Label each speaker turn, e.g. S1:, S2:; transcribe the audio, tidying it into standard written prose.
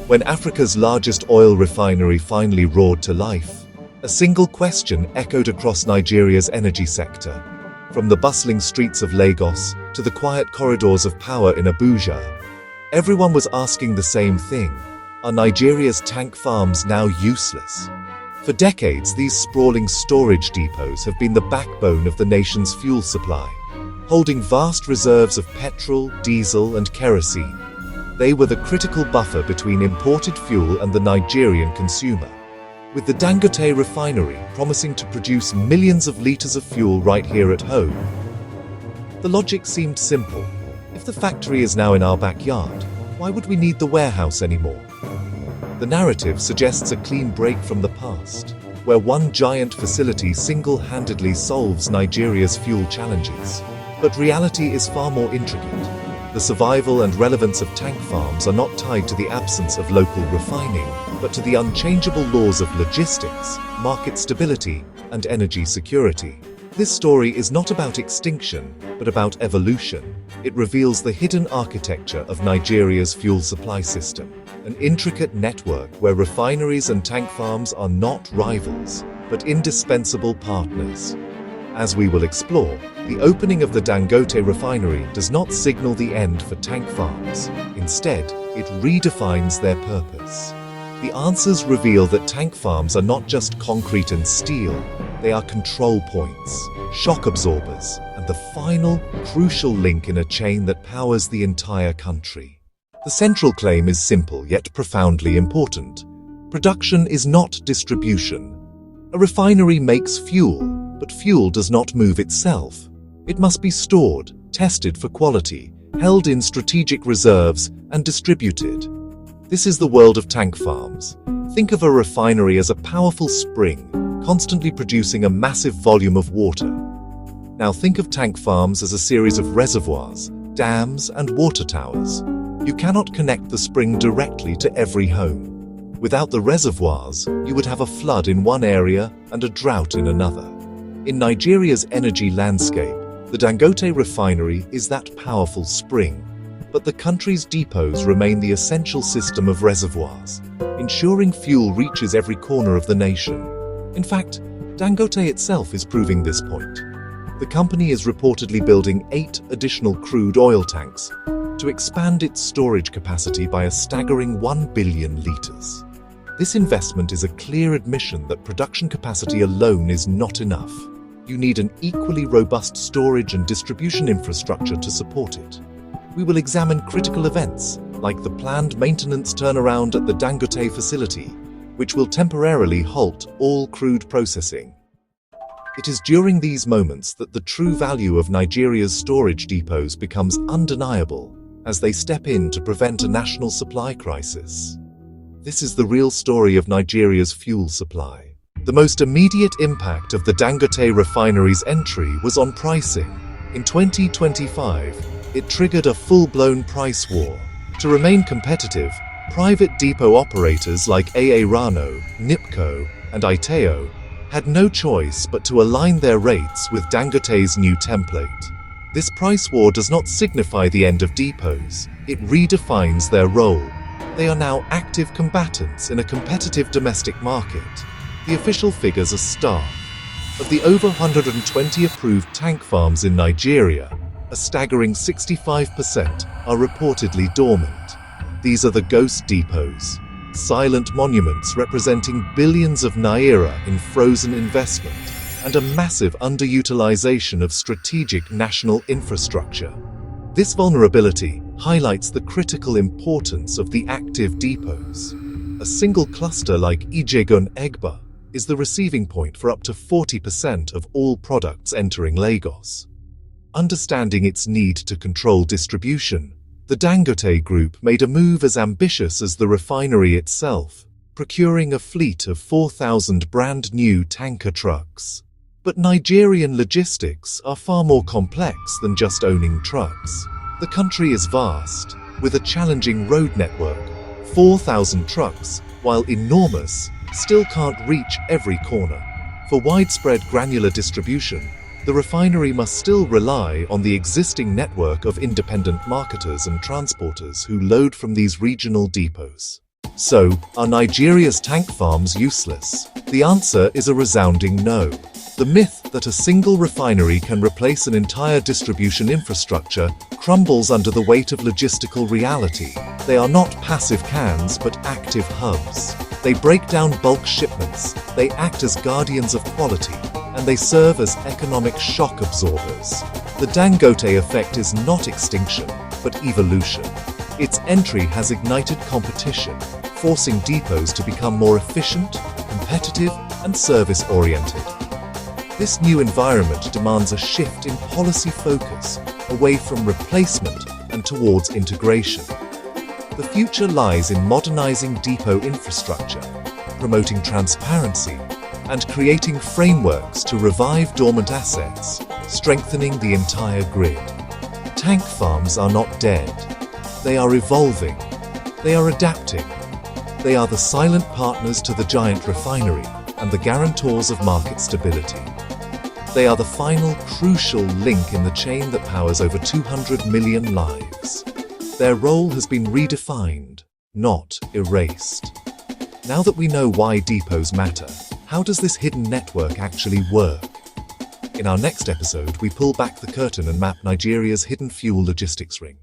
S1: When Africa's largest oil refinery finally roared to life, a single question echoed across Nigeria's energy sector. From the bustling streets of Lagos to the quiet corridors of power in Abuja, everyone was asking the same thing: are Nigeria's tank farms now useless? For decades, these sprawling storage depots have been the backbone of the nation's fuel supply, holding vast reserves of petrol, diesel, and kerosene. They were the critical buffer between imported fuel and the Nigerian consumer, with the Dangote Refinery promising to produce millions of liters of fuel right here at home. The logic seemed simple. If the factory is now in our backyard, why would we need the warehouse anymore? The narrative suggests a clean break from the past, where one giant facility single-handedly solves Nigeria's fuel challenges. But reality is far more intricate. The survival and relevance of tank farms are not tied to the absence of local refining, but to the unchangeable laws of logistics, market stability, and energy security. This story is not about extinction, but about evolution. It reveals the hidden architecture of Nigeria's fuel supply system, an intricate network where refineries and tank farms are not rivals, but indispensable partners. As we will explore, the opening of the Dangote Refinery does not signal the end for tank farms. Instead, it redefines their purpose. The answers reveal that tank farms are not just concrete and steel, they are control points, shock absorbers, and the final, crucial link in a chain that powers the entire country. The central claim is simple yet profoundly important. Production is not distribution. A refinery makes fuel, but fuel does not move itself. It must be stored, tested for quality, held in strategic reserves, and distributed. This is the world of tank farms. Think of a refinery as a powerful spring, constantly producing a massive volume of water. Now think of tank farms as a series of reservoirs, dams, and water towers. You cannot connect the spring directly to every home. Without the reservoirs, you would have a flood in one area and a drought in another. In Nigeria's energy landscape, the Dangote Refinery is that powerful spring, but the country's depots remain the essential system of reservoirs, ensuring fuel reaches every corner of the nation. In fact, Dangote itself is proving this point. The company is reportedly building 8 additional crude oil tanks to expand its storage capacity by a staggering 1 billion liters. This investment is a clear admission that production capacity alone is not enough. You need an equally robust storage and distribution infrastructure to support it. We will examine critical events, like the planned maintenance turnaround at the Dangote facility, which will temporarily halt all crude processing. It is during these moments that the true value of Nigeria's storage depots becomes undeniable, as they step in to prevent a national supply crisis. This is the real story of Nigeria's fuel supply. The most immediate impact of the Dangote Refinery's entry was on pricing. In 2025, it triggered a full-blown price war. To remain competitive, private depot operators like AA Rano, NIPCO, and Iteo had no choice but to align their rates with Dangote's new template. This price war does not signify the end of depots, it redefines their role. They are now active combatants in a competitive domestic market. The official figures are stark. Of the over 120 approved tank farms in Nigeria, a staggering 65% are reportedly dormant. These are the ghost depots, silent monuments representing billions of naira in frozen investment and a massive underutilization of strategic national infrastructure. This vulnerability highlights the critical importance of the active depots. A single cluster like Ijegun-Egba is the receiving point for up to 40% of all products entering Lagos. Understanding its need to control distribution, the Dangote Group made a move as ambitious as the refinery itself, procuring a fleet of 4,000 brand-new tanker trucks. But Nigerian logistics are far more complex than just owning trucks. The country is vast, with a challenging road network. 4,000 trucks, while enormous, still can't reach every corner. For widespread granular distribution, the refinery must still rely on the existing network of independent marketers and transporters who load from these regional depots. So, are Nigeria's tank farms useless? The answer is a resounding no. The myth that a single refinery can replace an entire distribution infrastructure crumbles under the weight of logistical reality. They are not passive cans but active hubs. They break down bulk shipments, they act as guardians of quality, and they serve as economic shock absorbers. The Dangote effect is not extinction, but evolution. Its entry has ignited competition, forcing depots to become more efficient, competitive, and service-oriented. This new environment demands a shift in policy focus, away from replacement and towards integration. The future lies in modernizing depot infrastructure, promoting transparency, and creating frameworks to revive dormant assets, strengthening the entire grid. Tank farms are not dead. They are evolving. They are adapting. They are the silent partners to the giant refinery and the guarantors of market stability. They are the final crucial link in the chain that powers over 200 million lives. Their role has been redefined, not erased. Now that we know why depots matter, how does this hidden network actually work? In our next episode, we pull back the curtain and map Nigeria's hidden fuel logistics ring.